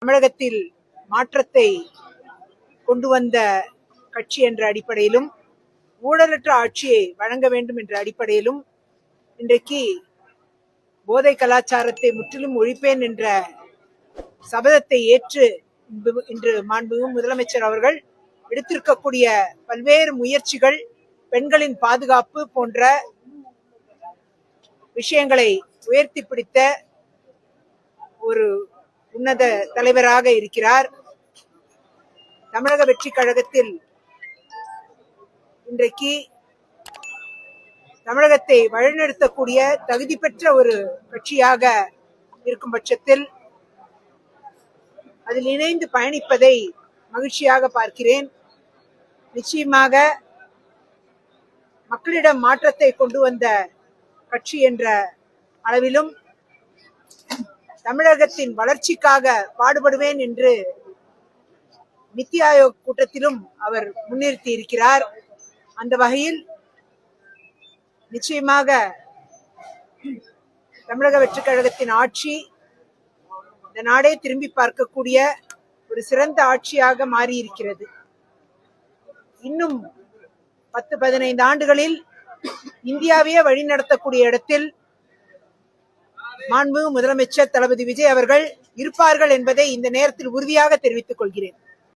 தமிழகத்தில் மாற்றத்தை கொண்டு வந்த கட்சி என்ற அடிப்படையிலும் ஊழலற்ற ஆட்சியை வழங்க வேண்டும் என்ற அடிப்படையிலும் இன்றைக்கு போதை கலாச்சாரத்தை முற்றிலும் ஒழிப்பேன் என்ற சபதத்தை ஏற்று இன்று மாண்புமிகு முதலமைச்சர் அவர்கள் எடுத்திருக்கக்கூடிய பல்வேறு முயற்சிகள் பெண்களின் பாதுகாப்பு போன்ற விஷயங்களை உயர்த்தி பிடித்த ஒரு உன்னத தலைவராக இருக்கிறார். தமிழக வெற்றி கழகத்தில் இன்றைக்கு தமிழகத்தை வழிநடத்தக்கூடிய தகுதி பெற்ற ஒரு கட்சியாக இருக்கும் பட்சத்தில் அதில் இணைந்து பயணிப்பதை மகிழ்ச்சியாக பார்க்கிறேன். நிச்சயமாக மக்களிடம் மாற்றத்தை கொண்டு வந்த கட்சி என்ற அளவிலும் தமிழகத்தின் வளர்ச்சிக்காக பாடுபடுவேன் என்று நித்தி ஆயோக் கூட்டத்திலும் அவர் முன்னிறுத்தி இருக்கிறார். அந்த வகையில் நிச்சயமாக தமிழக வெற்றி கழகத்தின் ஆட்சி இந்த நாடே திரும்பி பார்க்கக்கூடிய ஒரு சிறந்த ஆட்சியாக மாறியிருக்கிறது. இன்னும் 10-15 ஆண்டுகளில் இந்தியாவையே வழிநடத்தக்கூடிய இடத்தில் மாண்புமிகு முதலமைச்சர் தளபதி விஜய் அவர்கள் இருப்பார்கள் என்பதை இந்த நேரத்தில் உறுதியாக தெரிவித்துக் கொள்கிறேன்.